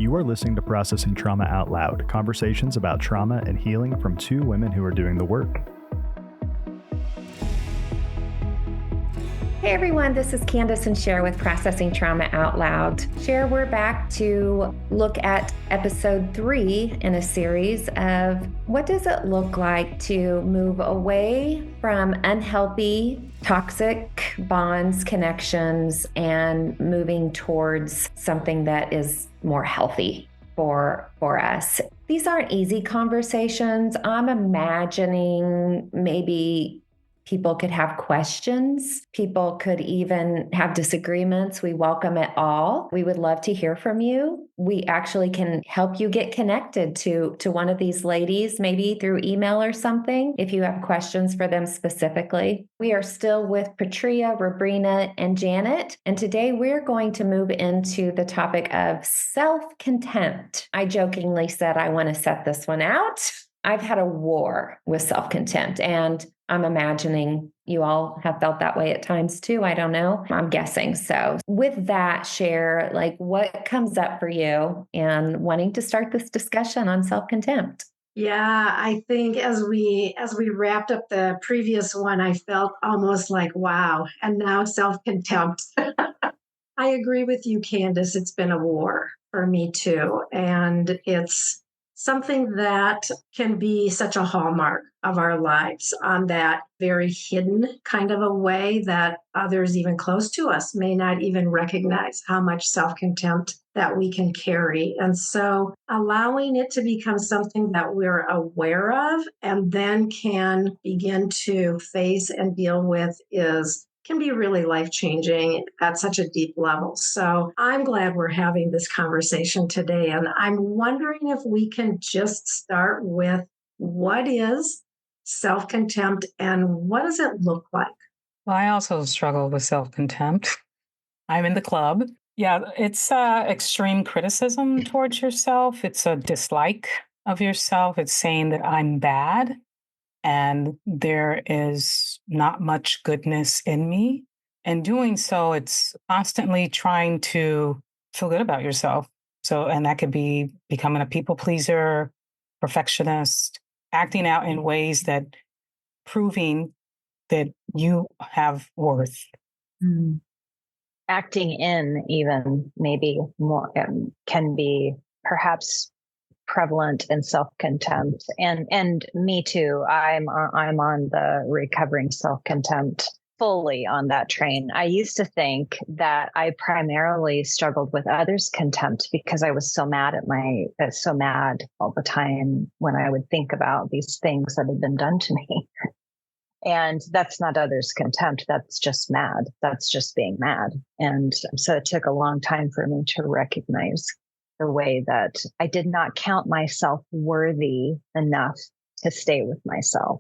You are listening to Processing Trauma Out Loud, conversations about trauma and healing from two women who are doing the work. Hey everyone, this is Kandace and Sher with Processing Trauma Out Loud. Sher, we're back to look at episode 3 in a series of what does it look like to move away from unhealthy, toxic bonds, connections, and moving towards something that is more healthy for us. These aren't easy conversations. I'm imagining maybe people could have questions. People could even have disagreements. We welcome it all. We would love to hear from you. We actually can help you get connected to one of these ladies, maybe through email or something, if you have questions for them specifically. We are still with Patria, Robrina, and Janet. And today we're going to move into the topic of self-contempt. I jokingly said I want to set this one out. I've had a war with self-contempt, and I'm imagining you all have felt that way at times too. I don't know. I'm guessing so. With that, Sher, like what comes up for you and wanting to start this discussion on self-contempt? Yeah, I think as we wrapped up the previous one, I felt almost like, wow, and now self-contempt. I agree with you, Kandace. It's been a war for me too. And it's something that can be such a hallmark of our lives on that very hidden kind of a way that others even close to us may not even recognize how much self-contempt that we can carry. And so allowing it to become something that we're aware of and then can begin to face and deal with can be really life-changing at such a deep level. So I'm glad we're having this conversation today. And I'm wondering if we can just start with what is self-contempt and what does it look like? Well, I also struggle with self-contempt. I'm in the club. Yeah, it's extreme criticism towards yourself. It's a dislike of yourself. It's saying that I'm bad and there is not much goodness in me. And doing so, it's constantly trying to feel good about yourself. So, and that could be becoming a people pleaser, perfectionist, acting out in ways that proving that you have worth. Acting in even maybe more can be perhaps prevalent in self-contempt, and me too. I'm on the recovering self-contempt, fully on that train. I used to think that I primarily struggled with others' contempt because I was so mad all the time when I would think about these things that had been done to me. And that's not others' contempt. That's just mad. That's just being mad. And so it took a long time for me to recognize the way that I did not count myself worthy enough to stay with myself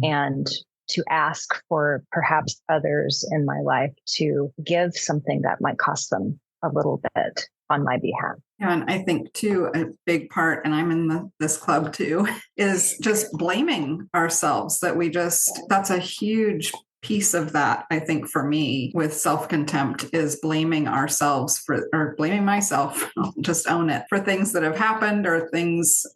and to ask for perhaps others in my life to give something that might cost them a little bit on my behalf. And I think too, a big part, and I'm in this club too, is just blaming ourselves that's a huge piece of that. I think for me with self-contempt is blaming ourselves or blaming myself, I'll just own it, for things that have happened or things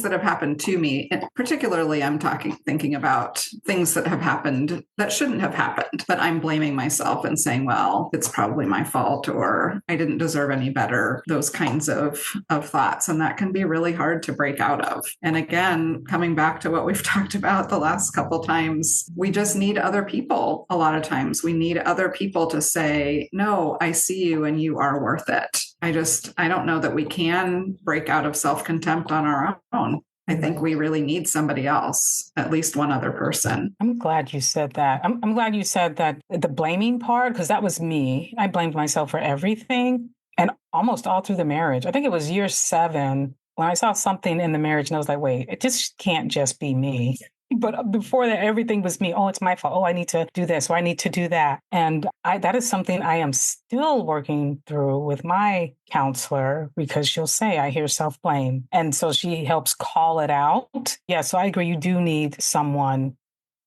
that have happened to me. And particularly I'm thinking about things that have happened that shouldn't have happened, but I'm blaming myself and saying, well, it's probably my fault or I didn't deserve any better, those kinds of thoughts. And that can be really hard to break out of. And again, coming back to what we've talked about the last couple times, we just need other people. A lot of times we need other people to say, no, I see you and you are worth it. I don't know that we can break out of self-contempt on our own. I think we really need somebody else, at least one other person. I'm glad you said that. I'm glad you said that the blaming part, because that was me. I blamed myself for everything and almost all through the marriage. I think it was year 7 when I saw something in the marriage and I was like, wait, it just can't just be me. But before that, everything was me. Oh, it's my fault. Oh, I need to do this or I need to do that. And that is something I am still working through with my counselor because she'll say, I hear self-blame. And so she helps call it out. Yeah, so I agree. You do need someone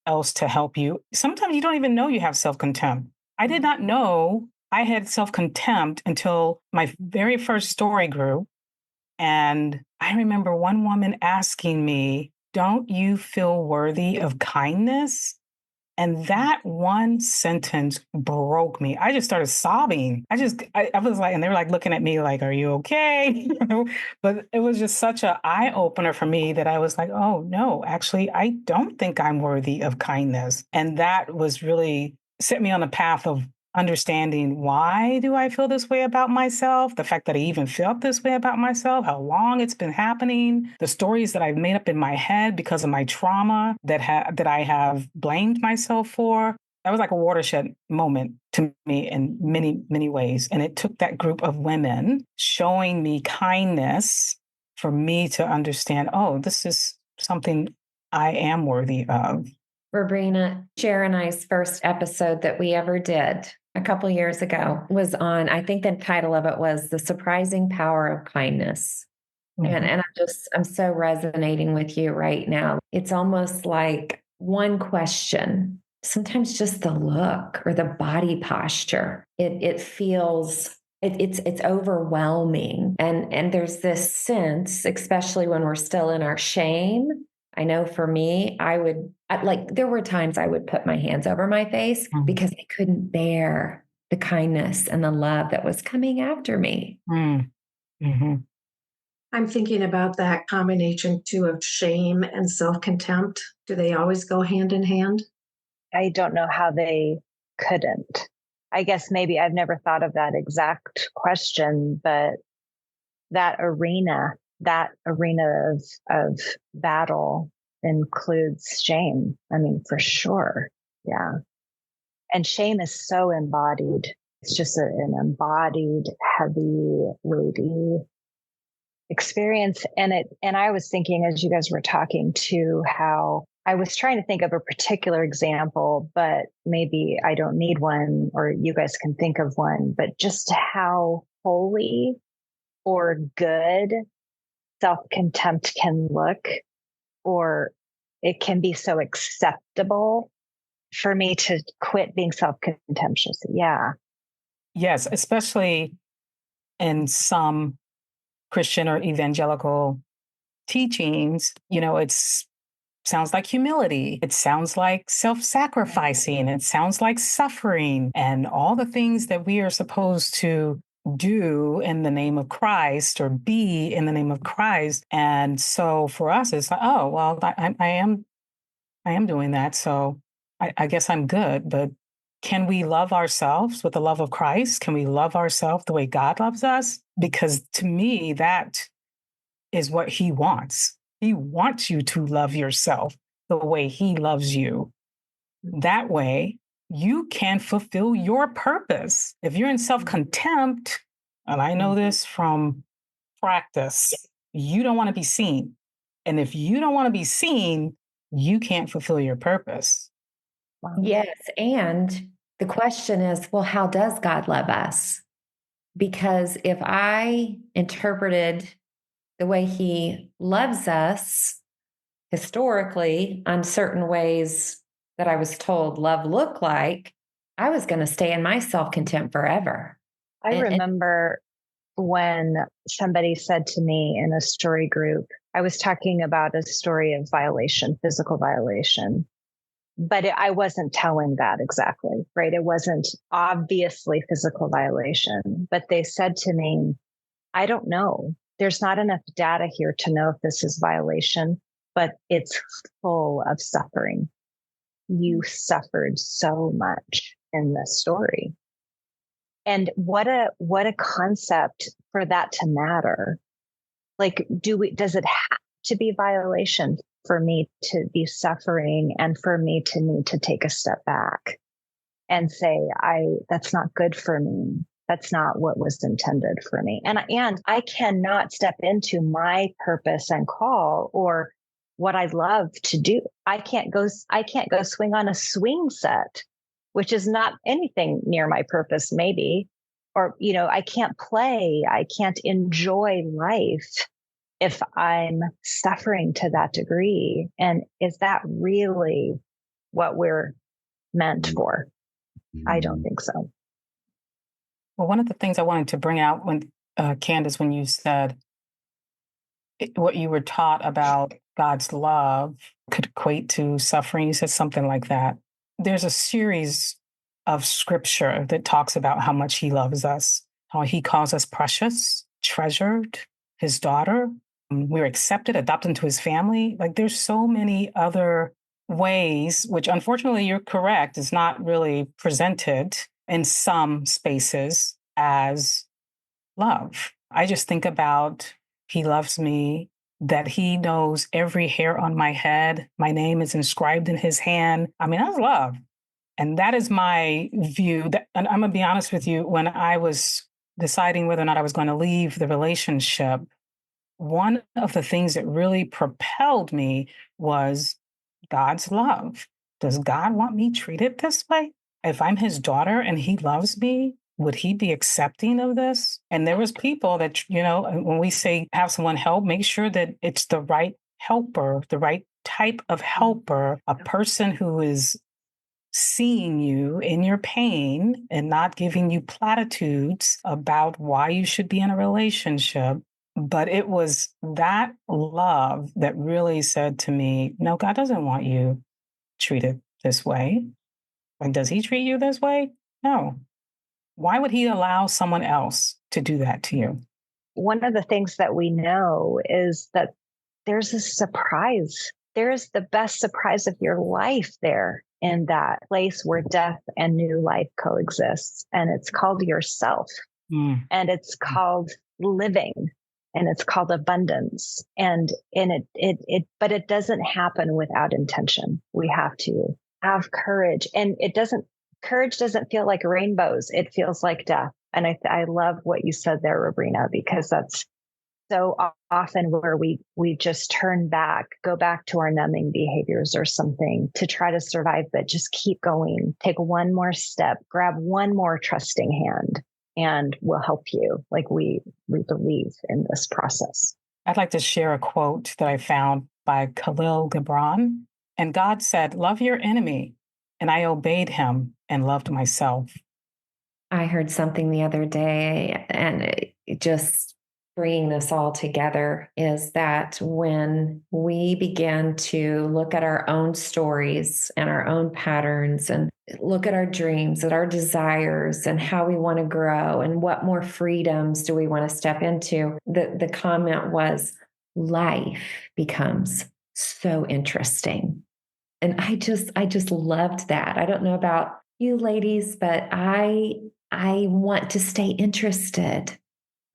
else to help you. Sometimes you don't even know you have self-contempt. I did not know I had self-contempt until my very first story group. And I remember one woman asking me, "Don't you feel worthy of kindness?" And that one sentence broke me. I just started sobbing. I was like, and they were like looking at me like, "Are you okay?" But it was just such an eye opener for me that I was like, oh, no, actually, I don't think I'm worthy of kindness. And that was really set me on the path of understanding, why do I feel this way about myself? The fact that I even felt this way about myself, how long it's been happening, the stories that I've made up in my head because of my trauma that I have blamed myself for. That was like a watershed moment to me in many, many ways. And it took that group of women showing me kindness for me to understand, oh, this is something I am worthy of. Robrina, Cher and I's first episode that we ever did a couple years ago was on, I think the title of it was The Surprising Power of Kindness. Mm-hmm. And I'm so resonating with you right now. It's almost like one question, sometimes just the look or the body posture. It feels it's overwhelming. And there's this sense, especially when we're still in our shame. I know for me, there were times I would put my hands over my face because I couldn't bear the kindness and the love that was coming after me. Mm-hmm. I'm thinking about that combination too of shame and self-contempt. Do they always go hand in hand? I don't know how they couldn't. I guess maybe I've never thought of that exact question, but that arena of battle includes shame. I mean, for sure. Yeah. And shame is so embodied. It's just an embodied, heavy, weighty experience. And I was thinking as you guys were talking too, how I was trying to think of a particular example, but maybe I don't need one, or you guys can think of one, but just how holy or good self-contempt can look, or it can be so acceptable for me to quit being self-contemptuous. Yeah. Yes, especially in some Christian or evangelical teachings, it's sounds like humility. It sounds like self-sacrificing. It sounds like suffering and all the things that we are supposed to do in the name of Christ or be in the name of Christ. And so for us, it's like, oh, well, I am doing that. So I guess I'm good. But can we love ourselves with the love of Christ? Can we love ourselves the way God loves us? Because to me, that is what he wants. He wants you to love yourself the way he loves you. That way, you can fulfill your purpose. If you're in self-contempt, and I know this from practice, you don't want to be seen. And if you don't want to be seen, you can't fulfill your purpose. Yes. And the question is, well, how does God love us? Because if I interpreted the way he loves us historically on certain ways that I was told love looked like, I was going to stay in my self-contempt forever. I remember when somebody said to me in a story group, I was talking about a story of violation, physical violation, but I wasn't telling that exactly, right? It wasn't obviously physical violation, but they said to me, I don't know. There's not enough data here to know if this is violation, but it's full of suffering. You suffered so much in this story. And what a concept for that to matter. Like, does it have to be violation for me to be suffering and for me to need to take a step back and say, that's not good for me. That's not what was intended for me. And I cannot step into my purpose and call or what I love to do. I can't go swing on a swing set, which is not anything near my purpose, maybe. Or, I can't play. I can't enjoy life if I'm suffering to that degree. And is that really what we're meant for? I don't think so. Well, one of the things I wanted to bring out when Kandace, when you said what you were taught about God's love could equate to suffering. You said something like that. There's a series of scripture that talks about how much he loves us, how he calls us precious, treasured, his daughter. We're accepted, adopted into his family. Like there's so many other ways, which unfortunately you're correct, is not really presented in some spaces as love. I just think about he loves me, that he knows every hair on my head. My name is inscribed in his hand. I mean, that's love. And that is my view. And I'm going to be honest with you, when I was deciding whether or not I was going to leave the relationship, one of the things that really propelled me was God's love. Does God want me treated this way? If I'm his daughter and he loves me, would he be accepting of this? And there was people that, when we say have someone help, make sure that it's the right helper, the right type of helper, a person who is seeing you in your pain and not giving you platitudes about why you should be in a relationship. But it was that love that really said to me, no, God doesn't want you treated this way. Like, does he treat you this way? No. Why would he allow someone else to do that to you? One of the things that we know is that there's a surprise. There is the best surprise of your life there in that place where death and new life coexists. And it's called yourself. And it's called living. And it's called abundance. And but it doesn't happen without intention. We have to have courage. And courage doesn't feel like rainbows. It feels like death. And I love what you said there, Robrina, because that's so often where we just turn back, go back to our numbing behaviors or something to try to survive, but just keep going. Take one more step, grab one more trusting hand, and we'll help you. Like we believe in this process. I'd like to share a quote that I found by Khalil Gibran. And God said, love your enemy. And I obeyed him and loved myself. I heard something the other day, and it just bringing this all together is that when we begin to look at our own stories and our own patterns and look at our dreams, at our desires and how we want to grow and what more freedoms do we want to step into, the comment was, life becomes so interesting. And I just loved that. I don't know about you ladies, but I want to stay interested,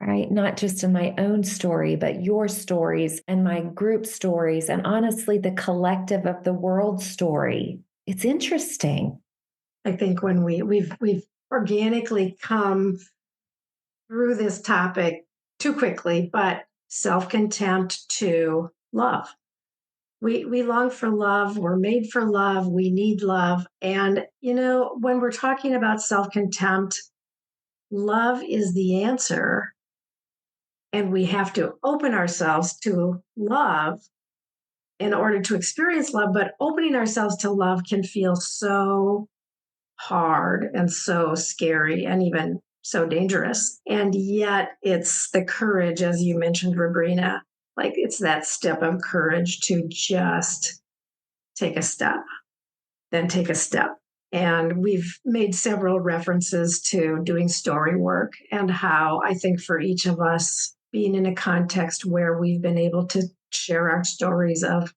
right? Not just in my own story, but your stories and my group stories, and honestly, the collective of the world story. It's interesting. I think when we've organically come through this topic too quickly, but self-contempt to love. We long for love. We're made for love. We need love. And, when we're talking about self-contempt, love is the answer. And we have to open ourselves to love in order to experience love. But opening ourselves to love can feel so hard and so scary and even so dangerous. And yet it's the courage, as you mentioned, Robrina, like it's that step of courage to just take a step, then take a step. And we've made several references to doing story work and how I think for each of us being in a context where we've been able to share our stories of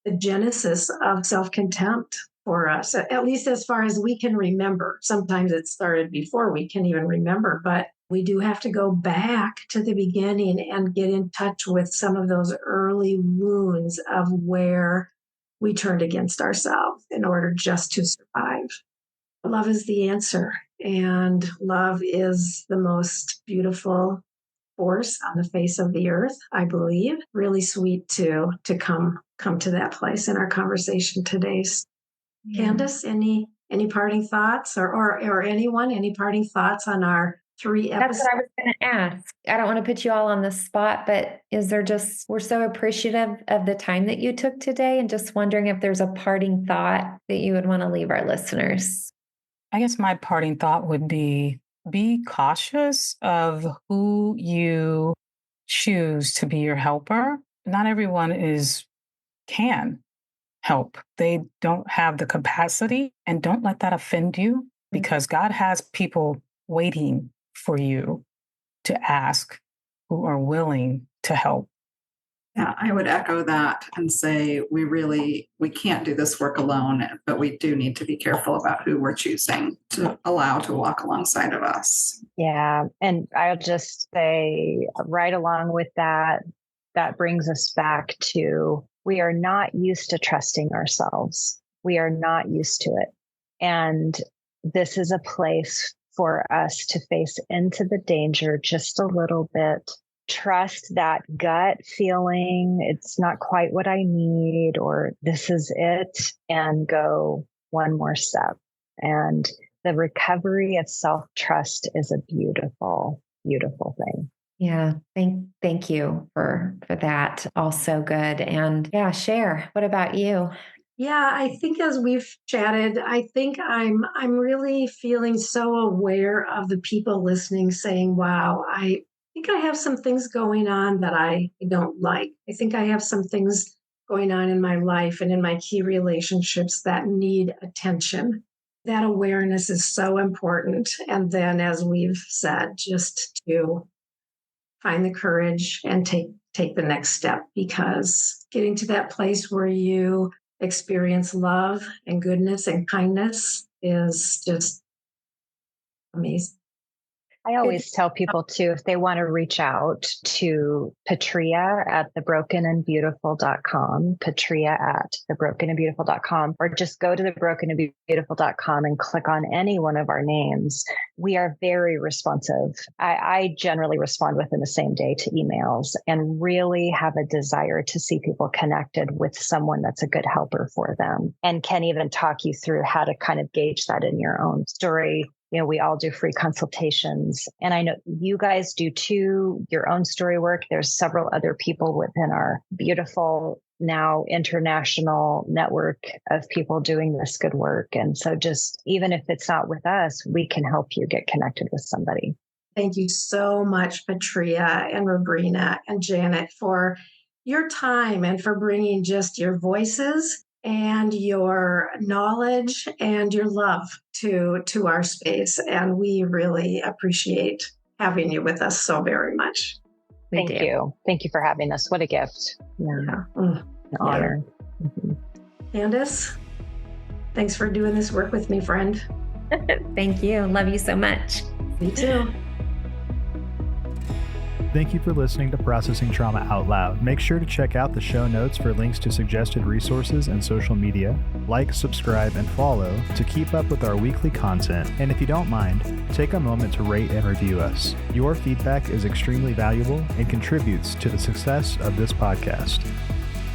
the genesis of self-contempt for us, at least as far as we can remember. Sometimes it started before we can even remember, but we do have to go back to the beginning and get in touch with some of those early wounds of where we turned against ourselves in order just to survive. Love is the answer, and love is the most beautiful force on the face of the earth, I believe. Really sweet to come to that place in our conversation today. Kandace, any parting thoughts, or anyone, any parting thoughts on our 3 episodes? That's what I was going to ask. I don't want to put you all on the spot, but we're so appreciative of the time that you took today, and just wondering if there's a parting thought that you would want to leave our listeners. I guess my parting thought would be cautious of who you choose to be your helper. Not everyone can help. They don't have the capacity, and don't let that offend you, because God has people waiting for you to ask who are willing to help. Yeah, I would echo that and say we can't do this work alone, but we do need to be careful about who we're choosing to allow to walk alongside of us. Yeah. And I'll just say right along with that, that brings us back to we are not used to trusting ourselves. We are not used to it. And this is a place for us to face into the danger just a little bit. Trust that gut feeling. It's not quite what I need, or this is it, and go one more step. And the recovery of self-trust is a beautiful, beautiful thing. Yeah. Thank you for that. Also good. And yeah, Sher, what about you? Yeah, I think as we've chatted, I think I'm really feeling so aware of the people listening saying, wow, I think I have some things going on that I don't like. I think I have some things going on in my life and in my key relationships that need attention. That awareness is so important. And then, as we've said, just to find the courage and take the next step, because getting to that place where you experience love and goodness and kindness is just amazing. I always tell people too, if they want to reach out to Patria at thebrokenandbeautiful.com, Patria at thebrokenandbeautiful.com, or just go to thebrokenandbeautiful.com and click on any one of our names. We are very responsive. I generally respond within the same day to emails and really have a desire to see people connected with someone that's a good helper for them, and can even talk you through how to kind of gauge that in your own story. You know, we all do free consultations, and I know you guys do too, your own story work. There's several other people within our beautiful, now international network of people doing this good work. And so just, even if it's not with us, we can help you get connected with somebody. Thank you so much, Patria and Robrina and Janet, for your time and for bringing just your voices and your knowledge and your love to our space. And we really appreciate having you with us so very much. Thank you. Thank you for having us. What a gift. Yeah. An honor. Mm-hmm. Kandace, thanks for doing this work with me, friend. Thank you. Love you so much. Me too. Thank you for listening to Processing Trauma Out Loud. Make sure to check out the show notes for links to suggested resources and social media. Like, subscribe, and follow to keep up with our weekly content. And if you don't mind, take a moment to rate and review us. Your feedback is extremely valuable and contributes to the success of this podcast.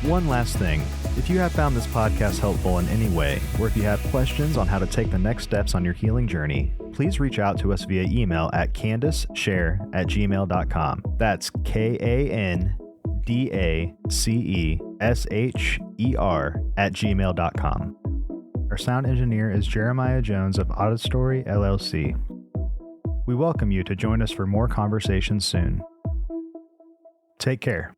One last thing. If you have found this podcast helpful in any way, or if you have questions on how to take the next steps on your healing journey, please reach out to us via email at KandaceSher@gmail.com. That's KandaceSher@gmail.com. Our sound engineer is Jeremiah Jones of Auditory LLC. We welcome you to join us for more conversations soon. Take care.